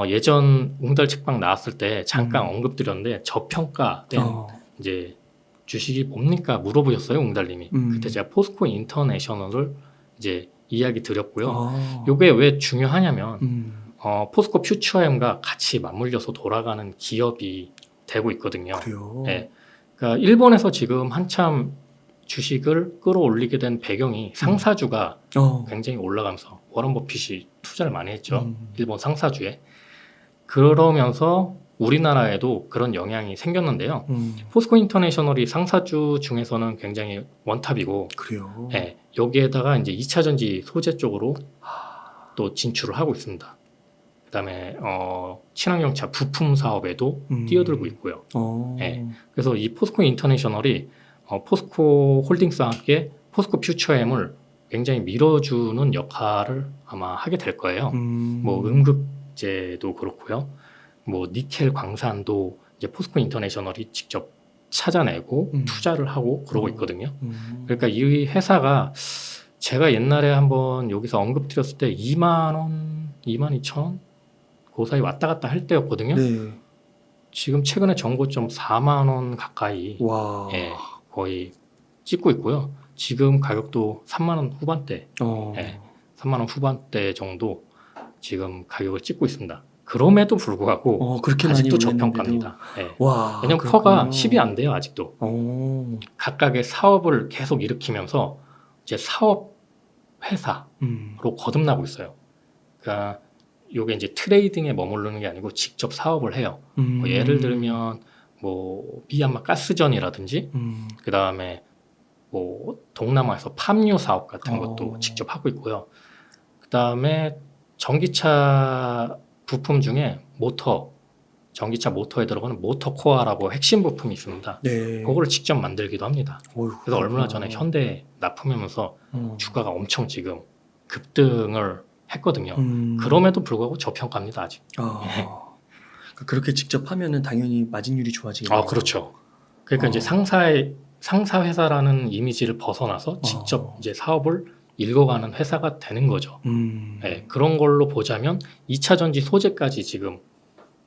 예전 웅달 책방 나왔을 때 잠깐 언급드렸는데 저평가된 이제 주식이 뭡니까 물어보셨어요, 웅달님이. 그때 제가 포스코 인터내셔널을 이제 이야기 드렸고요. 요게 왜 중요하냐면 포스코 퓨처엠과 같이 맞물려서 돌아가는 기업이 되고 있거든요. 그래요. 네. 그러니까 일본에서 지금 한참 주식을 끌어올리게 된 배경이 상사주가 굉장히 올라가면서 워런 버핏이 투자를 많이 했죠. 일본 상사주에. 그러면서 우리나라에도 그런 영향이 생겼는데요. 포스코 인터내셔널이 상사주 중에서는 굉장히 원탑이고, 그래요. 네, 여기에다가 이제 2차 전지 소재 쪽으로 또 진출을 하고 있습니다. 그다음에 친환경차 부품 사업에도 뛰어들고 있고요. 네, 그래서 이 포스코 인터내셔널이 포스코 홀딩스와 함께 포스코 퓨처엠을 굉장히 밀어주는 역할을 아마 하게 될 거예요. 뭐 음극재도 그렇고요. 뭐 니켈 광산도 이제 포스코 인터내셔널이 직접 찾아내고 투자를 하고 그러고 있거든요. 그러니까 이 회사가 제가 옛날에 한번 여기서 언급드렸을 때 2만 원, 2만 2천 원? 그 사이 왔다 갔다 할 때였거든요. 네. 지금 최근에 정고점 4만 원 가까이 와. 예, 거의 찍고 있고요. 지금 가격도 3만 원 후반대, 예, 3만 원 후반대 정도 지금 가격을 찍고 있습니다. 그럼에도 불구하고 그렇게 아직도 많이 저평가입니다. 예. 와. 왜냐면 퍼가 10이 안 돼요, 아직도. 각각의 사업을 계속 일으키면서 이제 사업 회사로 거듭나고 있어요. 그러니까 요게 이제 트레이딩에 머무르는 게 아니고 직접 사업을 해요. 뭐 예를 들면 뭐 미얀마 가스전이라든지 그 다음에 뭐 동남아에서 팜유 사업 같은 것도 직접 하고 있고요. 그 다음에 전기차 부품 중에 전기차 모터에 들어가는 모터 코어라고 핵심 부품이 있습니다. 네. 그거를 직접 만들기도 합니다. 어휴, 그래서 얼마 전에 현대에 납품하면서 주가가 엄청 지금 급등을 했거든요. 그럼에도 불구하고 저평가입니다, 아직. 그렇게 직접 하면은 당연히 마진율이 좋아지겠네요. 그렇죠. 그러니까 이제 상사 회사라는 이미지를 벗어나서 직접 이제 사업을 읽어가는 회사가 되는 거죠. 네, 그런 걸로 보자면 2차 전지 소재까지 지금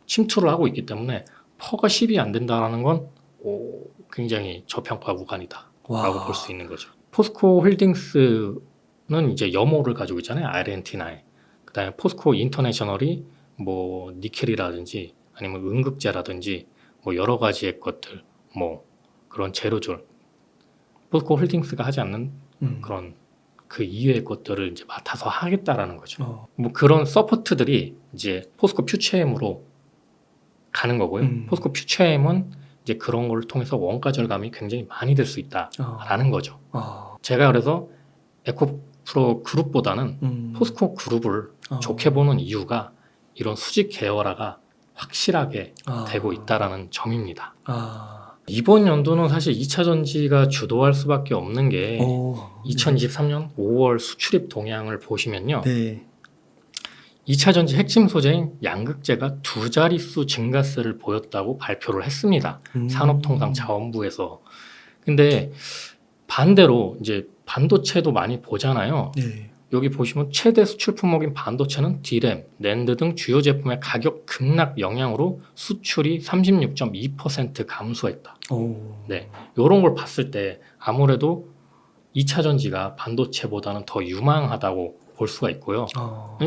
침투를 하고 있기 때문에 퍼가 10이 안 된다는 건 굉장히 저평가 구간이다라고 볼 수 있는 거죠. 포스코 홀딩스는 이제 염호를 가지고 있잖아요, 아르헨티나에. 그다음에 포스코 인터내셔널이 뭐 니켈이라든지 아니면 음극재라든지 뭐 여러 가지의 것들, 뭐 그런 재료줄, 포스코 홀딩스가 하지 않는 그런 그 이외의 것들을 이제 맡아서 하겠다라는 거죠. 뭐 그런 서포트들이 이제 포스코 퓨처엠으로 가는 거고요. 포스코 퓨처엠은 이제 그런 걸 통해서 원가 절감이 굉장히 많이 될 수 있다라는 거죠. 제가 그래서 에코프로 그룹보다는 포스코 그룹을 좋게 보는 이유가 이런 수직 계열화가 확실하게 되고 있다라는 점입니다. 이번 연도는 사실 2차 전지가 주도할 수밖에 없는 게 2023년 5월 수출입 동향을 보시면요. 네. 2차 전지 핵심 소재인 양극재가 2자릿수 증가세를 보였다고 발표를 했습니다. 산업통상자원부에서. 근데 반대로 이제 반도체도 많이 보잖아요. 네. 여기 보시면 최대 수출 품목인 반도체는 D램, 낸드 등 주요 제품의 가격 급락 영향으로 수출이 36.2% 감소했다. 네, 이런 걸 봤을 때 아무래도 2차 전지가 반도체보다는 더 유망하다고 볼 수가 있고요.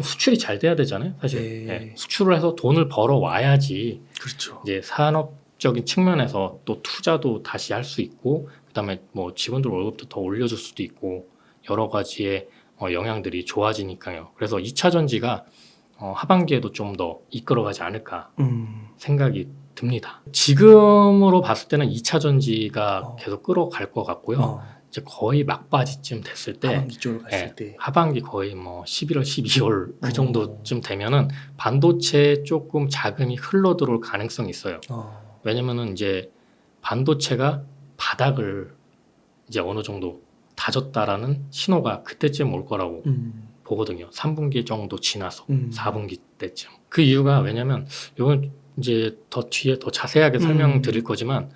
수출이 잘 돼야 되잖아요, 사실. 네, 수출을 해서 돈을 벌어 와야지. 그렇죠. 이제 산업적인 측면에서 또 투자도 다시 할 수 있고, 그다음에 뭐 직원들 월급도 더 올려줄 수도 있고 여러 가지의 영향들이 좋아지니까요. 그래서 2차 전지가 하반기에도 좀 더 이끌어가지 않을까 생각이 듭니다. 지금으로 봤을 때는 2차 전지가 계속 끌어갈 것 같고요. 이제 거의 막바지쯤 됐을 때, 하반기 쪽으로 갔을 때, 하반기 거의 뭐 11월, 12월 그 정도쯤 되면은 반도체에 조금 자금이 흘러 들어올 가능성이 있어요. 왜냐면은 이제 반도체가 바닥을 이제 어느 정도 다졌다라는 신호가 그때쯤 올 거라고 보거든요. 3분기 정도 지나서 4분기 때쯤. 그 이유가 왜냐면 이건 이제 더 뒤에 더 자세하게 설명드릴 거지만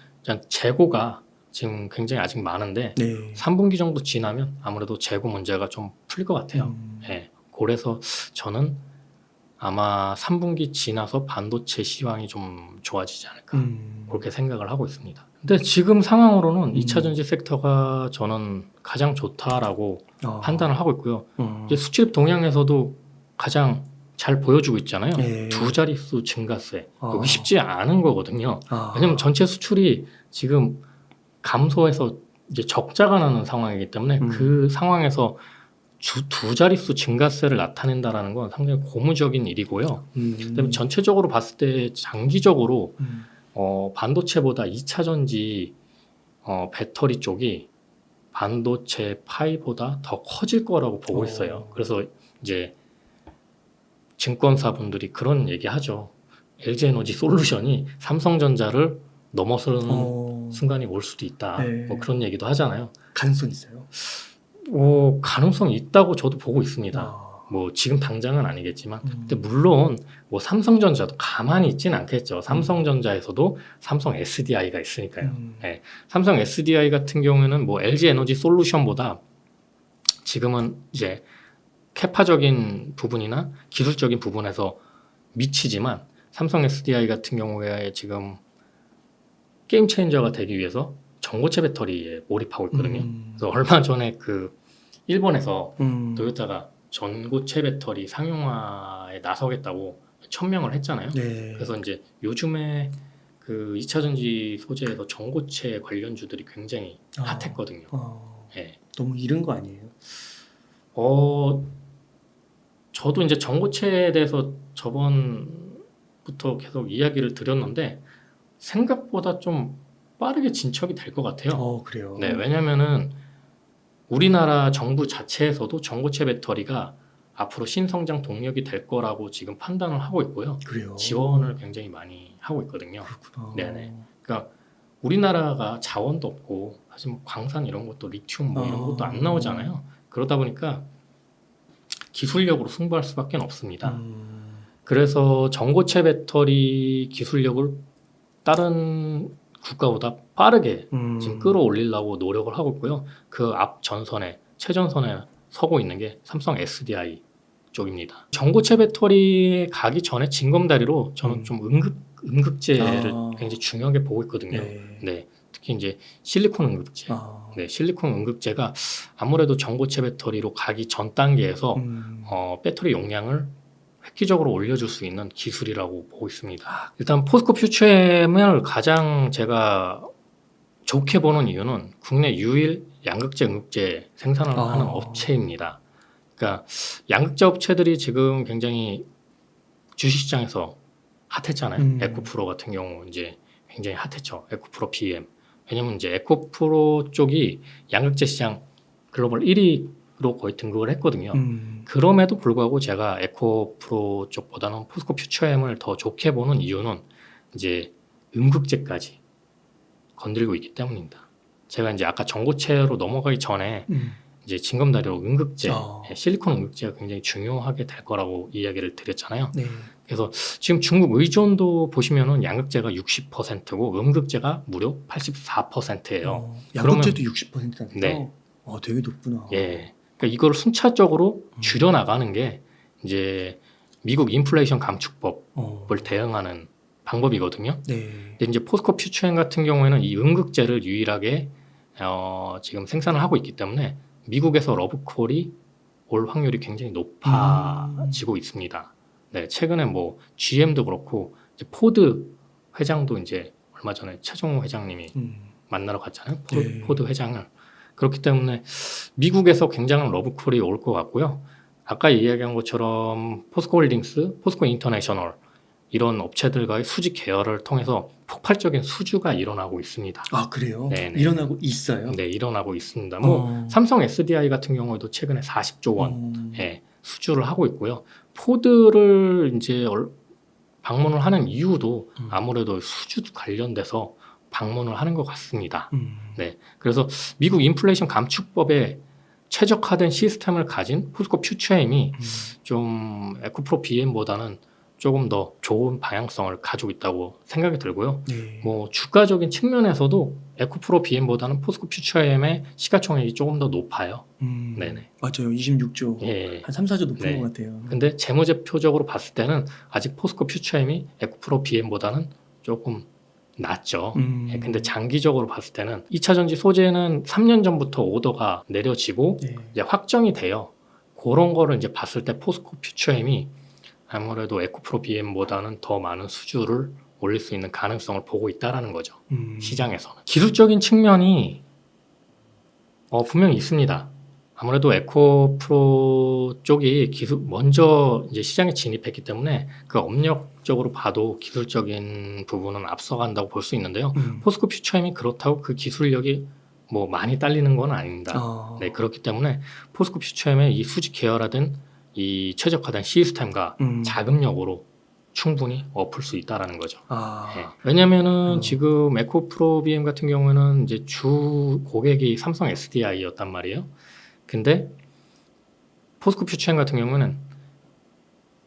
재고가 지금 굉장히 아직 많은데 3분기 정도 지나면 아무래도 재고 문제가 좀 풀릴 것 같아요. 네. 그래서 저는 아마 3분기 지나서 반도체 시황이 좀 좋아지지 않을까 그렇게 생각을 하고 있습니다. 근데 지금 상황으로는 2차 전지 섹터가 저는 가장 좋다라고 판단을 하고 있고요. 이제 수출입 동향에서도 가장 잘 보여주고 있잖아요. 예. 두 자릿수 증가세. 그게 쉽지 않은 거거든요. 아. 왜냐면 전체 수출이 지금 감소해서 이제 적자가 나는 상황이기 때문에 그 상황에서 두 자릿수 증가세를 나타낸다라는 건 상당히 고무적인 일이고요. 그다음에 전체적으로 봤을 때 장기적으로 반도체보다 2차 전지 배터리 쪽이 반도체 파이보다 더 커질 거라고 보고 있어요. 그래서 이제 증권사분들이 그런 얘기하죠. LG에너지 솔루션이 삼성전자를 넘어서는 순간이 올 수도 있다. 네. 뭐 그런 얘기도 하잖아요. 가능성 있어요? 가능성이 있다고 저도 보고 있습니다. 뭐 지금 당장은 아니겠지만, 근데 물론 뭐 삼성전자도 가만히 있진 않겠죠. 삼성전자에서도 삼성 SDI가 있으니까요. 네. 삼성 SDI 같은 경우에는 뭐 LG 에너지 솔루션보다 지금은 이제 캐파적인 부분이나 기술적인 부분에서 미치지만 삼성 SDI 같은 경우에 지금 게임 체인저가 되기 위해서 전고체 배터리에 몰입하고 있거든요. 그래서 얼마 전에 그 일본에서 토요타가 전고체 배터리 상용화에 나서겠다고 천명을 했잖아요. 네. 그래서 이제 요즘에 그 2차 전지 소재에서 전고체 관련주들이 굉장히 핫했거든요. 네. 너무 이른 거 아니에요? 저도 이제 전고체에 대해서 저번부터 계속 이야기를 드렸는데 생각보다 좀 빠르게 진척이 될 것 같아요. 그래요? 네, 왜냐면은 우리나라 정부 자체에서도 전고체 배터리가 앞으로 신성장 동력이 될 거라고 지금 판단을 하고 있고요. 그래요? 지원을 굉장히 많이 하고 있거든요. 그렇구나. 네네. 그러니까 우리나라가 자원도 없고 사실 뭐 광산 이런 것도 리튬 뭐 이런 것도 안 나오잖아요. 그러다 보니까 기술력으로 승부할 수밖에 없습니다. 그래서 전고체 배터리 기술력을 다른 국가보다 빠르게 지금 끌어올리려고 노력을 하고 있고요. 그 앞 전선에 최전선에 서고 있는 게 삼성 SDI 쪽입니다. 전고체 배터리 가기 전에 징검다리로 저는 좀 음극재를 굉장히 중요하게 보고 있거든요. 네, 특히 이제 실리콘 음극재. 네, 실리콘 음극재가 아무래도 전고체 배터리로 가기 전 단계에서 배터리 용량을 획기적으로 올려줄 수 있는 기술이라고 보고 있습니다. 일단 포스코 퓨처엠을 가장 제가 좋게 보는 이유는 국내 유일 양극재, 음극재 생산을 하는 업체입니다. 그러니까 양극재 업체들이 지금 굉장히 주식시장에서 핫했잖아요. 에코프로 같은 경우 이제 굉장히 핫했죠. 에코프로 PM. 왜냐면 이제 에코프로 쪽이 양극재 시장 글로벌 1위로 거의 등극을 했거든요. 그럼에도 불구하고 제가 에코프로 쪽보다는 포스코 퓨처엠을 더 좋게 보는 이유는 이제 음극재까지 건들고 있기 때문입니다. 제가 이제 아까 전고체로 넘어가기 전에 이제 징검다리로 음극재, 실리콘 음극재가 굉장히 중요하게 될 거라고 이야기를 드렸잖아요. 네. 그래서 지금 중국 의존도 보시면은 양극재가 60%고 음극재가 무려 84%예요. 양극재도 60%인데요? 네. 되게 높구나. 예. 그러니까 이걸 순차적으로 줄여 나가는 게 이제 미국 인플레이션 감축법을 대응하는 방법이거든요. 네. 근데 이제 포스코 퓨처엠 같은 경우에는 이 음극재를 유일하게 지금 생산을 하고 있기 때문에 미국에서 러브콜이 올 확률이 굉장히 높아지고 있습니다. 네, 최근에 뭐 GM도 그렇고 이제 포드 회장도 이제 얼마 전에 최종호 회장님이 만나러 갔잖아요. 포드 회장을. 그렇기 때문에 미국에서 굉장한 러브콜이 올 것 같고요. 아까 이야기한 것처럼 포스코홀딩스, 포스코 인터내셔널 이런 업체들과의 수직 계열을 통해서 폭발적인 수주가 일어나고 있습니다. 그래요? 네네. 일어나고 있어요? 네, 일어나고 있습니다. 뭐 삼성 SDI 같은 경우에도 최근에 40조 원의 수주를 하고 있고요. 포드를 이제 방문을 하는 이유도 아무래도 수주 관련돼서 방문을 하는 것 같습니다. 네, 그래서 미국 인플레이션 감축법에 최적화된 시스템을 가진 포스코 퓨처엠이 좀 에코프로 BM보다는 조금 더 좋은 방향성을 가지고 있다고 생각이 들고요. 네. 뭐 주가적인 측면에서도 에코프로 BM보다는 포스코 퓨처엠의 시가총액이 조금 더 높아요. 네네. 맞아요. 26조. 예. 한 3, 4조 높은 네. 것 같아요. 근데 재무제표적으로 봤을 때는 아직 포스코 퓨처엠이 에코프로 BM보다는 조금 낫죠. 예, 근데 장기적으로 봤을 때는 2차 전지 소재는 3년 전부터 오더가 내려지고 네. 이제 확정이 돼요. 그런 거를 이제 봤을 때 포스코 퓨처엠이 아무래도 에코프로 BM보다는 더 많은 수주를 올릴 수 있는 가능성을 보고 있다라는 거죠. 시장에서는. 기술적인 측면이 분명히 있습니다. 아무래도 에코프로 쪽이 먼저 이제 시장에 진입했기 때문에 그 업력적으로 봐도 기술적인 부분은 앞서간다고 볼 수 있는데요. 포스코 퓨처엠이 그렇다고 그 기술력이 뭐 많이 딸리는 건 아닙니다. 네, 그렇기 때문에 포스코 퓨처엠의 이 수직 계열화된 이 최적화된 시스템과 자금력으로 충분히 엎을 수 있다라는 거죠. 네. 왜냐면은 지금 에코프로 BM 같은 경우에는 이제 주 고객이 삼성 SDI였단 말이에요. 근데 포스코 퓨처엠 같은 경우는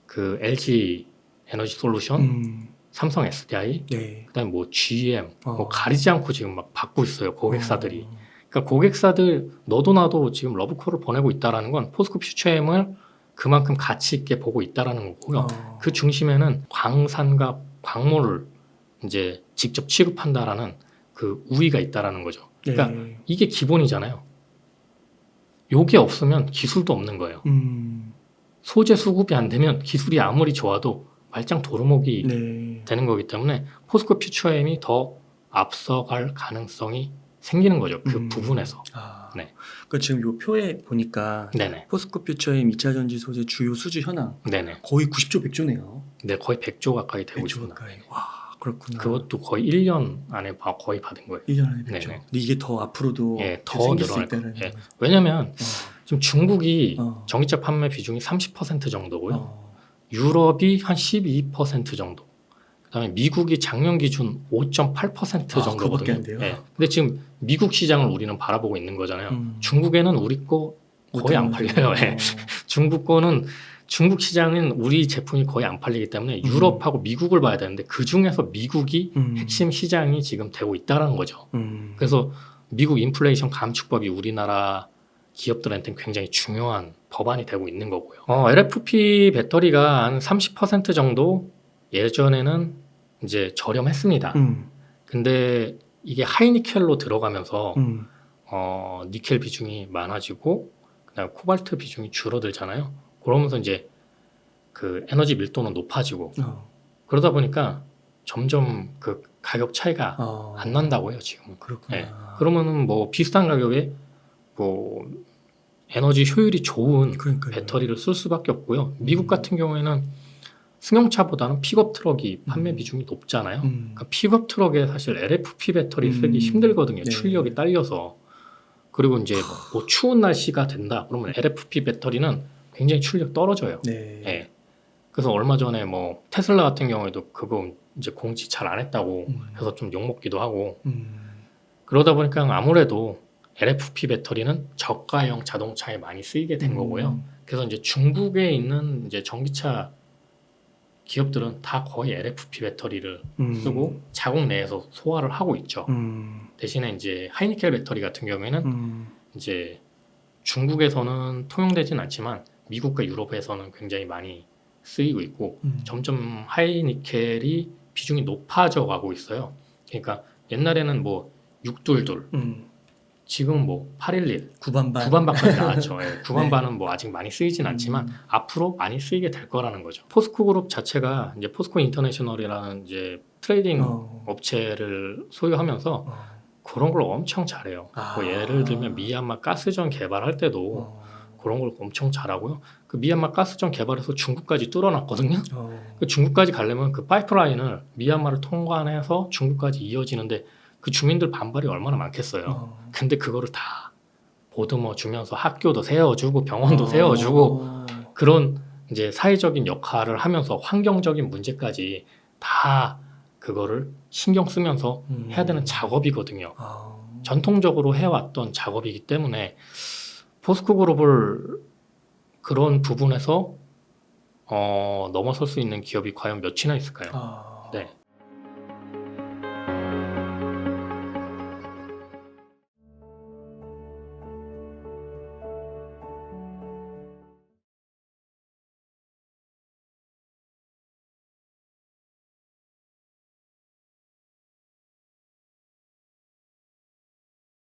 그 LG 에너지 솔루션, 삼성 SDI, 네. 그다음에 뭐 GM, 뭐 가리지 않고 지금 막 받고 있어요. 고객사들이. 그러니까 고객사들 너도 나도 지금 러브콜을 보내고 있다라는 건 포스코 퓨처엠을 그만큼 가치 있게 보고 있다라는 거고요. 그 중심에는 광산과 광물을 이제 직접 취급한다라는 그 우위가 있다라는 거죠. 그러니까 이게 기본이잖아요. 요게 없으면 기술도 없는 거예요. 소재 수급이 안 되면 기술이 아무리 좋아도 말짱 도루묵이 되는 거기 때문에 포스코 퓨처엠이 더 앞서갈 가능성이 생기는 거죠. 그 부분에서. 네. 그 지금 요 표에 보니까 네네. 포스코 퓨처엠 2차 전지 소재 주요 수주 현황 네네. 거의 90조 100조네요. 네, 거의 100조 가까이 되고 100조 있습니다. 가까이. 와, 그렇구나. 그것도 거의 1년 안에 거의 받은 거예요. 1년 안에 100조. 네네. 근데 이게 더 앞으로도 예, 더 생길 수 늘어날 있다는 거예요. 예. 왜냐면 지금 중국이 어. 전기차 판매 비중이 30% 정도고요. 어. 유럽이 한 12% 정도. 그다음에 미국이 작년 기준 5.8% 그거밖에 정도거든요. 안 돼요? 예. 근데 지금 미국 시장을 우리는 바라보고 있는 거잖아요. 중국에는 우리 거 거의 안 팔려요. 예. 중국 거는 중국 시장은 우리 제품이 거의 안 팔리기 때문에 유럽하고 미국을 봐야 되는데 그 중에서 미국이 핵심 시장이 지금 되고 있다는 거죠. 그래서 미국 인플레이션 감축법이 우리나라 기업들한테는 굉장히 중요한 법안이 되고 있는 거고요. LFP 배터리가 한 30% 정도 예전에는 이제 저렴했습니다. 근데 이게 하이니켈로 들어가면서 니켈 비중이 많아지고 그다음에 코발트 비중이 줄어들잖아요. 그러면서 이제 그 에너지 밀도는 높아지고 그러다 보니까 점점 그 가격 차이가 안 난다고요 지금은. 그렇구나. 네. 그러면은 뭐 비슷한 가격에 뭐 에너지 효율이 좋은 그러니까요. 배터리를 쓸 수밖에 없고요. 미국 같은 경우에는 승용차보다는 픽업 트럭이 판매 비중이 높잖아요. 그러니까 픽업 트럭에 사실 LFP 배터리 쓰기 힘들거든요. 네. 출력이 딸려서. 그리고 이제 뭐 추운 날씨가 된다. 그러면 LFP 배터리는 굉장히 출력 떨어져요. 네. 예. 그래서 얼마 전에 뭐 테슬라 같은 경우에도 그거 이제 공지 잘 안 했다고 해서 좀 욕먹기도 하고 그러다 보니까 아무래도 LFP 배터리는 저가형 자동차에 많이 쓰이게 된 거고요. 그래서 이제 중국에 있는 이제 전기차 기업들은 다 거의 LFP 배터리를 쓰고 자국 내에서 소화를 하고 있죠. 대신에 이제 하이니켈 배터리 같은 경우에는 이제 중국에서는 통용되진 않지만 미국과 유럽에서는 굉장히 많이 쓰이고 있고 점점 하이니켈이 비중이 높아져 가고 있어요. 그러니까 옛날에는 뭐 622 지금 뭐 811 구반반 9반반까지 나왔죠. 예, 9반반은 네. 뭐 아직 많이 쓰이진 않지만 앞으로 많이 쓰이게 될 거라는 거죠. 포스코 그룹 자체가 이제 포스코 인터내셔널이라는 이제 트레이딩 업체를 소유하면서 그런 걸 엄청 잘해요. 뭐 예를 들면 미얀마 가스전 개발할 때도 그런 걸 엄청 잘하고요. 그 미얀마 가스전 개발해서 중국까지 뚫어놨거든요. 그 중국까지 가려면 그 파이프라인을 미얀마를 통과해서 중국까지 이어지는데 그 주민들 반발이 얼마나 많겠어요. 근데 그거를 다 보듬어 주면서 학교도 세워주고 병원도 세워주고 그런 이제 사회적인 역할을 하면서 환경적인 문제까지 다 그거를 신경 쓰면서 해야 되는 작업이거든요. 전통적으로 해왔던 작업이기 때문에 포스코 그룹을 그런 부분에서 넘어설 수 있는 기업이 과연 몇이나 있을까요? 아, 네.